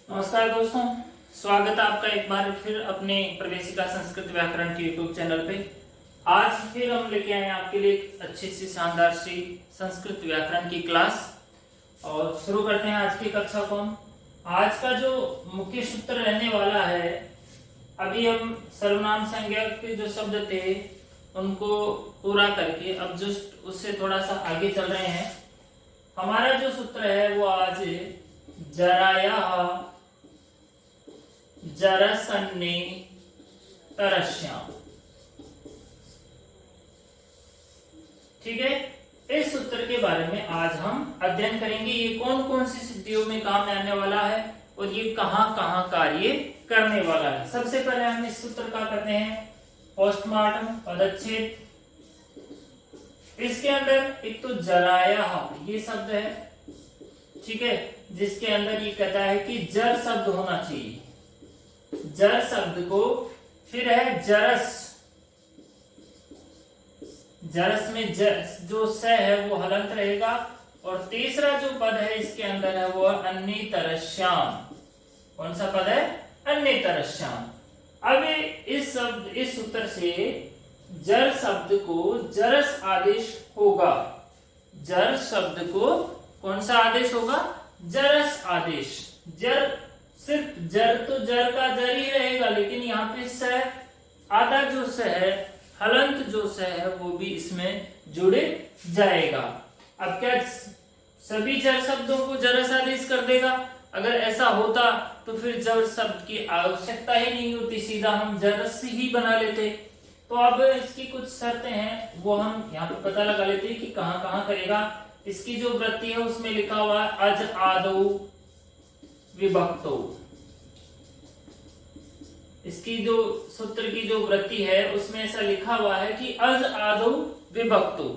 नमस्कार दोस्तों, स्वागत है आपका एक बार फिर अपने प्रवेशिका संस्कृत व्याकरण के यूट्यूब चैनल पे। आज फिर हम लेके आए आपके लिए एक अच्छी सी शानदार सी संस्कृत व्याकरण की क्लास और शुरू करते हैं आज की कक्षा को। हम आज का जो मुख्य सूत्र रहने वाला है, अभी हम सर्वनाम संज्ञा के जो शब्द थे उनको पूरा करके अब जस्ट उससे थोड़ा सा आगे चल रहे हैं। हमारा जो सूत्र है वो आज जरायः जरसन्ने तरस्याम। ठीक है, इस सूत्र के बारे में आज हम अध्ययन करेंगे। ये कौन कौन सी स्थितियों में काम में आने वाला है और ये कहां कहां कार्य करने वाला है। सबसे पहले हम इस सूत्र का करते हैं पोस्टमार्टम पदच्छेद। इसके अंदर एक तो जरायः ये शब्द है, ठीक है, जिसके अंदर ये कहता है कि जर शब्द होना चाहिए। जर शब्द को फिर है जरस, जरस में जो स है वो हलंत रहेगा। और तीसरा जो पद है इसके अंदर है वो अन्यतरस्याम। कौन सा पद है? अन्यतरस्याम। अब इस सूत्र से जर शब्द को जरस आदेश होगा। जर शब्द को कौन सा आदेश होगा? जरस आदेश। जर सिर्फ जर तो जर का जर ही रहेगा, लेकिन यहाँ पे स आधा जो स है, हलंत जो स है वो भी इसमें जुड़े जाएगा। अब क्या सभी जर शब्दों को जरस आदेश कर देगा? अगर ऐसा होता तो फिर जर शब्द की आवश्यकता ही नहीं होती, सीधा हम जरस ही बना लेते। तो अब इसकी कुछ शर्तें हैं वो हम यहाँ पे पता लगा लेते हैं कि कहाँ कहाँ करेगा। इसकी जो वृत्ति है उसमें लिखा हुआ है अज आदौ विभक्तो। इसकी जो सूत्र की जो वृत्ति है उसमें ऐसा लिखा हुआ है कि अज आदौ विभक्तो।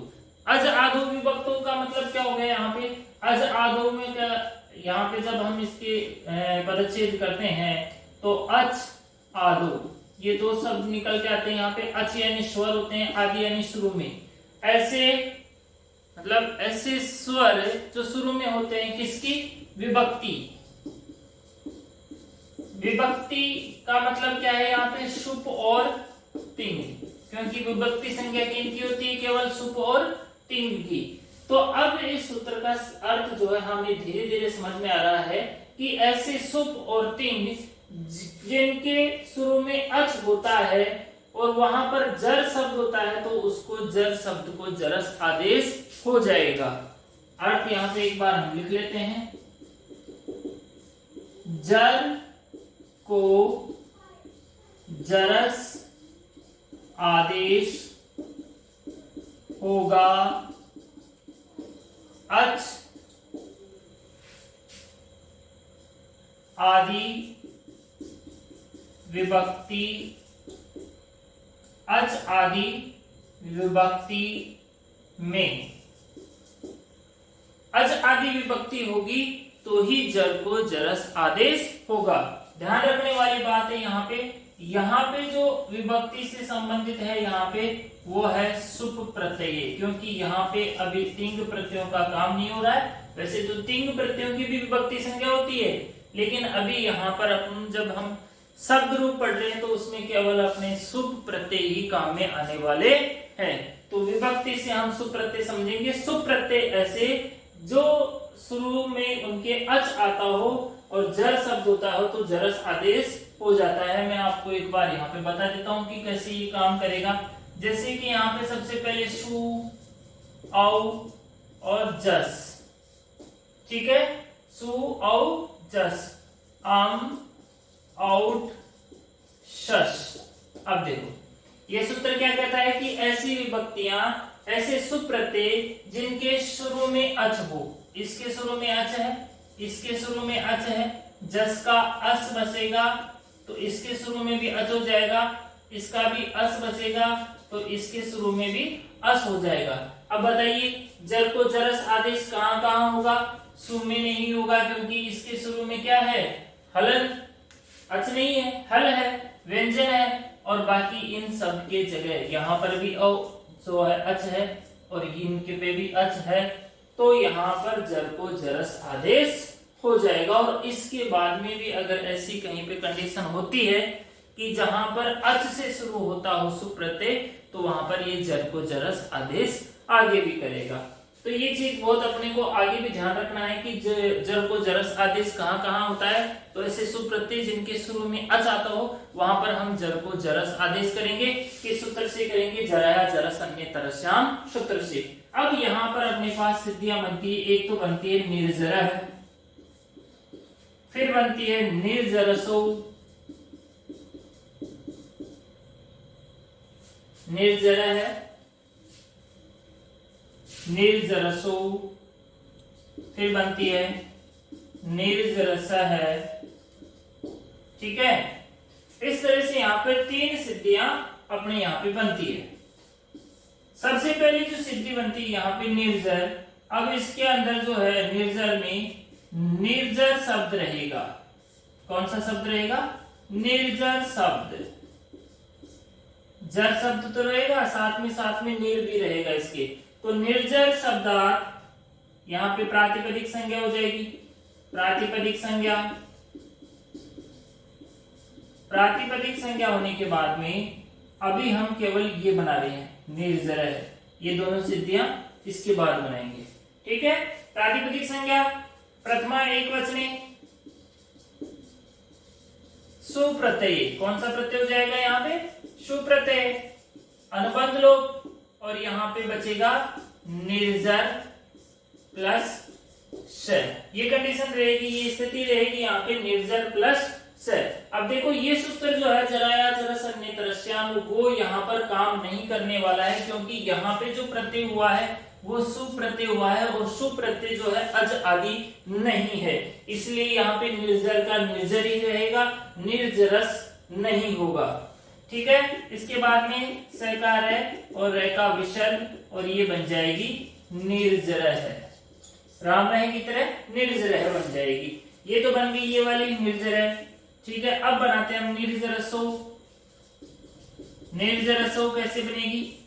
अज आदौ विभक्तो का मतलब क्या हो गया यहाँ पे? अज आदौ में क्या, यहाँ पे जब हम इसके पदच्छेद करते हैं तो अच आदौ ये दो शब्द निकल के आते हैं। यहाँ पे अच यानी स्वर होते हैं, आदि यानी शुरू में। ऐसे मतलब ऐसे स्वर जो शुरू में होते हैं किसकी? विभक्ति। विभक्ति का मतलब क्या है यहाँ पे? सुप और तिंग, क्योंकि विभक्ति संज्ञा किनकी होती है? केवल सुप और तिंग की। तो अब इस सूत्र का अर्थ जो है हमें धीरे धीरे समझ में आ रहा है कि ऐसे सुप और तिंग जिनके शुरू में अच होता है और वहां पर जर शब्द होता है तो उसको जर शब्द को जरस आदेश हो जाएगा। अर्थ यहां पे एक बार हम लिख लेते हैं। जर को जरस आदेश होगा। अच आदि विभक्ति, अच आदि विभक्ति में अच आदि विभक्ति होगी तो ही जर को जरस आदेश होगा। ध्यान रखने वाली बात है यहाँ पे जो विभक्ति से संबंधित है यहाँ पे वो है सुप प्रत्यय, क्योंकि यहाँ पे अभी तिंग प्रत्ययों का काम नहीं हो रहा है। वैसे तो तिंग प्रत्ययों की भी विभक्ति संज्ञा होती है, लेकिन अभी यहाँ पर जब हम शब्द रूप पढ़ रहे हैं तो उसमें केवल अपने सुप प्रत्यय ही काम में आने वाले हैं। तो विभक्ति से हम सुप प्रत्यय समझेंगे। सुप प्रत्यय ऐसे जो शुरू में उनके अच आता हो और जर शब्द होता हो तो जरस आदेश हो जाता है। मैं आपको एक बार यहाँ पे बता देता हूँ कि कैसे ये काम करेगा। जैसे कि यहाँ पे सबसे पहले सु, औ और जस, ठीक है, सु, औ, जस, आम, आउट, शश। अब देखो ये सूत्र क्या कहता है कि ऐसी विभक्तियां, ऐसे सुप्रत्यय जिनके शुरू में अच हो। इसके शुरू में अच है, इसके शुरू में अच है, जस का अस बसेगा तो इसके शुरू में भी अच हो जाएगा, इसका भी अस बसेगा तो इसके शुरू में भी अस हो जाएगा। अब बताइए जर को जरस आदेश कहां कहां होगा? सु में नहीं होगा, क्योंकि इसके शुरू में क्या है? हलंत, अच नहीं है, हल है, व्यंजन है। और बाकी इन सब के जगह यहाँ पर भी जो है अच है और इनके पे भी अच है, तो यहाँ पर जर को जरस आदेश हो जाएगा। और इसके बाद में भी अगर ऐसी कहीं पे कंडीशन होती है कि जहां पर अच से शुरू होता हो सुप प्रत्यय, तो वहां पर ये जर को जरस आदेश आगे भी करेगा। तो ये चीज बहुत अपने को आगे भी ध्यान रखना है कि जर को जरस आदेश कहाँ कहाँ होता है। तो ऐसे सुप प्रत्यय जिनके शुरू में अच आता हो वहां पर हम जर को जरस आदेश करेंगे। किस सूत्र से करेंगे? जराया जरस अन्य तरस्याम सूत्र से। अब यहाँ पर अपने पास सिद्धियां बनती है। एक तो बनती है निर्जरः, फिर बनती है निर्जरसो, निर्जरः है, निर्जरसो, फिर बनती है निर्जरसः है। ठीक है, इस तरह से यहाँ पर 3 सिद्धियां अपने यहाँ पे बनती है। सबसे पहली जो सिद्धि बनती है यहाँ पे निर्जर। अब इसके अंदर जो है निर्जर में निर्जर शब्द रहेगा। कौन सा शब्द रहेगा? निर्जर शब्द। जर शब्द तो रहेगा, साथ में निर भी रहेगा इसके। तो निर्जर शब्दार्थ यहाँ पे प्रातिपदिक संज्ञा हो जाएगी। प्रातिपदिक संज्ञा, प्रातिपदिक संज्ञा होने के बाद में अभी हम केवल ये बना रहे हैं निर्जर है। ये दोनों सिद्धियां इसके बाद बनाएंगे। ठीक है, प्रातिपदिक संज्ञा प्रथमा एकवचने सुप्रत्यय। कौन सा प्रत्यय हो जाएगा यहाँ पे? सुप्रत्यय। अनुबंध लोप, और यहाँ पे बचेगा निर्जर प्लस श। ये कंडीशन रहेगी, ये स्थिति रहेगी यहाँ पे निर्जर प्लस स। अब देखो ये सूत्र जो है जराया जरस अन्य तरस्याम, वो यहाँ पर काम नहीं करने वाला है, क्योंकि यहाँ पे जो प्रत्यय हुआ है वो सुप्रत्यय हुआ है, और सुप्रत्यय जो है अज आदि नहीं है, इसलिए यहाँ पे निर्जर का निर्जर ही रहेगा, निर्जरस नहीं होगा। ठीक है, इसके बाद में सकार है और रे का विसर्ग, और ये बन जाएगी निर्जर है। राम रहे की तरह निर्जर है बन जाएगी। ये तो बन गई ये वाली निर्जर है। ठीक है, अब बनाते हैं हम निर्जरसो। निर्जरसो कैसे बनेगी?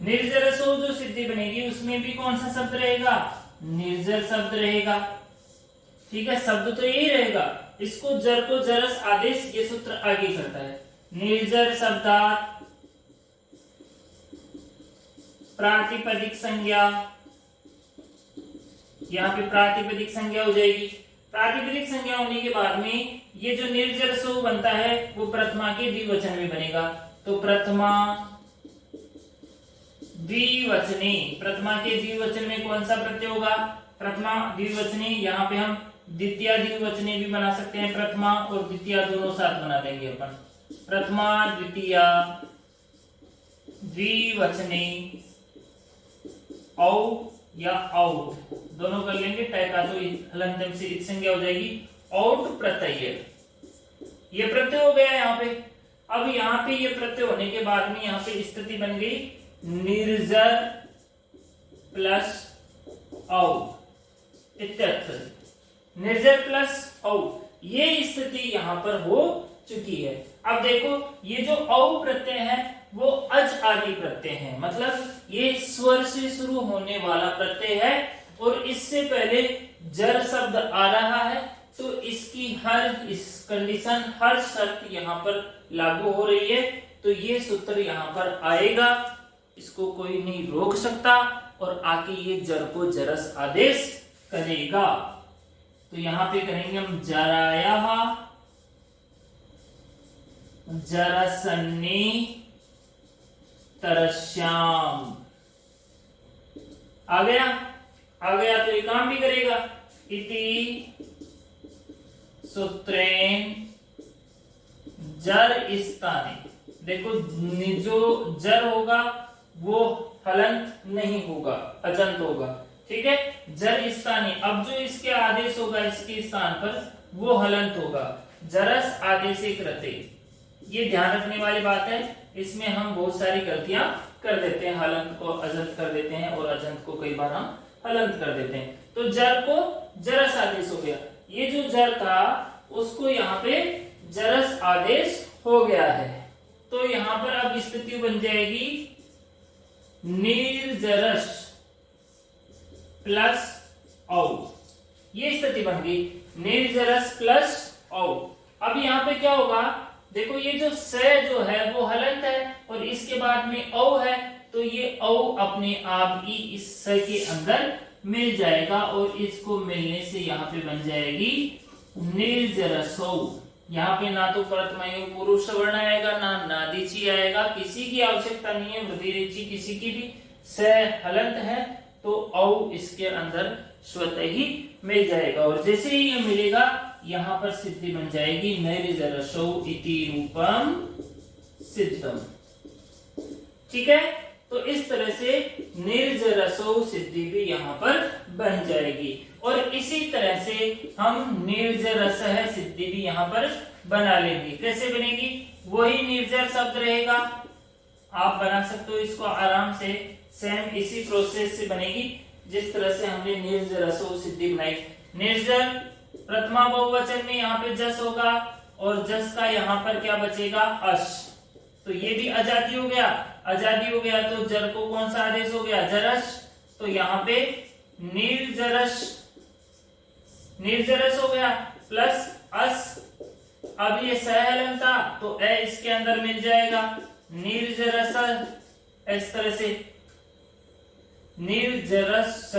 निर्जरसो जो सिद्धि बनेगी उसमें भी कौन सा शब्द रहेगा? निर्जर शब्द रहेगा। ठीक है, शब्द तो यही रहेगा। इसको जर को जरस आदेश ये सूत्र आगे करता है। निर्जर शब्दार्थ प्रातिपदिक संज्ञा, यहाँ पे प्रातिपदिक संज्ञा हो जाएगी। प्रातिपदिक संज्ञा होने के बाद में ये जो निर्जरसो बनता है वो प्रथमा के द्विवचन में बनेगा। तो प्रथमा द्विवचने, प्रथमा के द्विवचन में कौन सा प्रत्यय होगा? प्रथमा द्विवचने। यहाँ पे हम द्वितीय द्विवचने भी बना सकते हैं, प्रथमा और द्वितीय दोनों साथ बना देंगे अपन। प्रथमा द्वितीय द्विवचने औ या औट दोनों कर लेंगे। टैका तो हलंतम से संज्ञा हो जाएगी औट प्रत्यय। ये प्रत्यय हो गया यहाँ पे। अब यहाँ पे ये प्रत्यय होने के बाद में यहाँ पे स्थिति बन गई निर्जर प्लस औ इत्यर्थ। निर्जर प्लस औ ये स्थिति यहाँ पर हो चुकी है। अब देखो ये जो औ प्रत्यय है वो अज आदि प्रत्यय है, मतलब ये स्वर से शुरू होने वाला प्रत्यय है, और इससे पहले जर शब्द आ रहा है, तो इसकी हर इस कंडीशन हर शर्त यहाँ पर लागू हो रही है। तो ये सूत्र यहाँ पर आएगा, इसको कोई नहीं रोक सकता, और आके ये जर को जरस आदेश करेगा। तो यहाँ पे करेंगे हम जराया जरसन्नी तरस्याम। आ गया तो ये काम भी करेगा। इति सूत्रेण जर स्थाने। देखो जो जर होगा वो हलंत नहीं होगा, अजंत होगा। ठीक है, जर स्थाने। अब जो इसके आदेश होगा इसके स्थान पर वो हलंत होगा। जरस आदेश कृते। ये ध्यान रखने वाली बात है, इसमें हम बहुत सारी गलतियां कर देते हैं। हलंत को अजंत कर देते हैं और अजंत को कई बार हम हलंत कर देते हैं। तो जर को जरस आदेश हो गया। ये जो जर था उसको यहाँ पे जरस आदेश हो गया है। तो यहाँ पर अब स्थिति बन जाएगी निर्जरस प्लस औ। ये स्थिति बन गई निर्जरस प्लस औ। अब यहाँ पे क्या होगा, देखो ये जो स जो है वो हलंत है और इसके बाद में औ है, तो ये औ अपने आप ही इस स के अंदर मिल जाएगा और इसको मिलने से यहाँ पे बन जाएगी निर्जरसौ। यहाँ पे ना तो परतमय पुरुष वर्ण आएगा ना नादीची आएगा, किसी की आवश्यकता नहीं है, वृद्धि रेची किसी की भी, स हलंत है तो औ इसके अंदर स्वतः ही मिल जाएगा और जैसे ही ये मिलेगा यहाँ पर सिद्धि बन जाएगी निर्जरसौ इति रूपम सिद्धम। ठीक है, तो इस तरह से निर्जरसौ सिद्धि भी यहाँ पर बन जाएगी और इसी तरह से हम निर्जरसः सिद्धि भी यहाँ पर बना लेंगे। कैसे बनेगी, वही निर्जर शब्द रहेगा, आप बना सकते हो इसको आराम से, सेम इसी प्रोसेस से बनेगी जिस तरह से हमने निर्जरसौ सिद्धि बनाई। निर्जर प्रथमा बहुवचन में यहाँ पे जस होगा और जस का यहाँ पर क्या बचेगा, अश, तो ये भी अजादी हो गया, आजादी हो गया तो जर को कौन सा आदेश हो गया, जरस, तो यहाँ पे निर्जरस, निर्जरस हो गया प्लस अस। अब ये सहलन था तो ए इसके अंदर मिल जाएगा निर्जरस, इस तरह से निर्जरस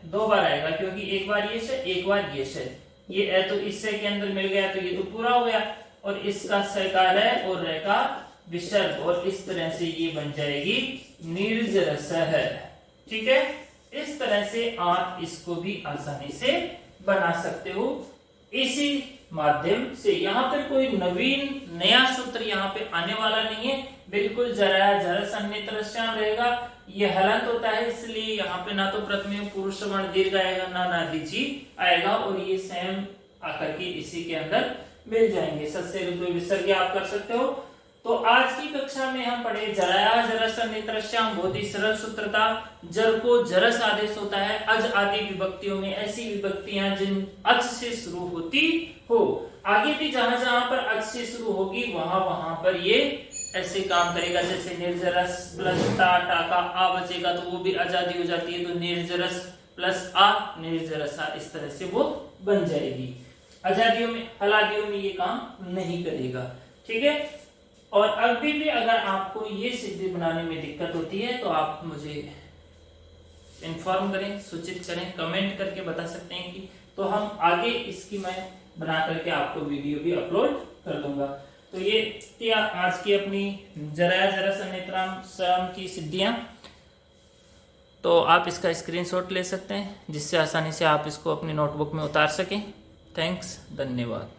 दो बार आएगा क्योंकि एक बार ये से एक बार ये से, ये ए तो इससे के अंदर मिल गया तो ये तो पूरा हो गया और इसका सकार है और रे का विसर्ग और इस तरह से ये बन जाएगी निर्जरसः। ठीक है, इस तरह से आप इसको भी आसानी से बना सकते हो इसी माध्यम से। यहाँ पर कोई नवीन नया सूत्र यहाँ पे आने वाला नहीं है, बिल्कुल जरा जरस अन्यतरस्याम रहेगा। ये हलंत होता है इसलिए यहाँ पे ना तो प्रथम पुरुष वर्ण दीर्घ आएगा ना नादीची आएगा और ये सेम आकर के इसी के अंदर मिल जाएंगे। सस्य रुद्र विसर्ग आप कर सकते हो। तो आज की कक्षा में हम पढ़े जराया जरस अन्यतरस्याम, बहुत ही सरल सूत्र था। जर को जरस आदेश होता है अज आदि विभक्तियों में, ऐसी विभक्तियां जिन अच से शुरू होती हो। आगे भी जहां जहां पर अच से शुरू होगी वहां वहां पर ये ऐसे काम करेगा, जैसे निर्जरस प्लस ता, टा का आ बचेगा तो वो भी आजादी हो जाती है, तो निर्जरस प्लस आ निर्जरसा, इस तरह से वो बन जाएगी। आजादियों में हलादियों में ये काम नहीं करेगा। ठीक है, और अभी भी अगर आपको ये सिद्धि बनाने में दिक्कत होती है तो आप मुझे इन्फॉर्म करें, सूचित करें, कमेंट करके बता सकते हैं कि तो हम आगे इसकी मैं बना करके आपको वीडियो भी अपलोड कर दूंगा। तो ये थी आज की अपनी जराया जरस अन्यतरस्याम की सिद्धियां। तो आप इसका स्क्रीनशॉट ले सकते हैं जिससे आसानी से आप इसको अपनी नोटबुक में उतार सकें। थैंक्स, धन्यवाद।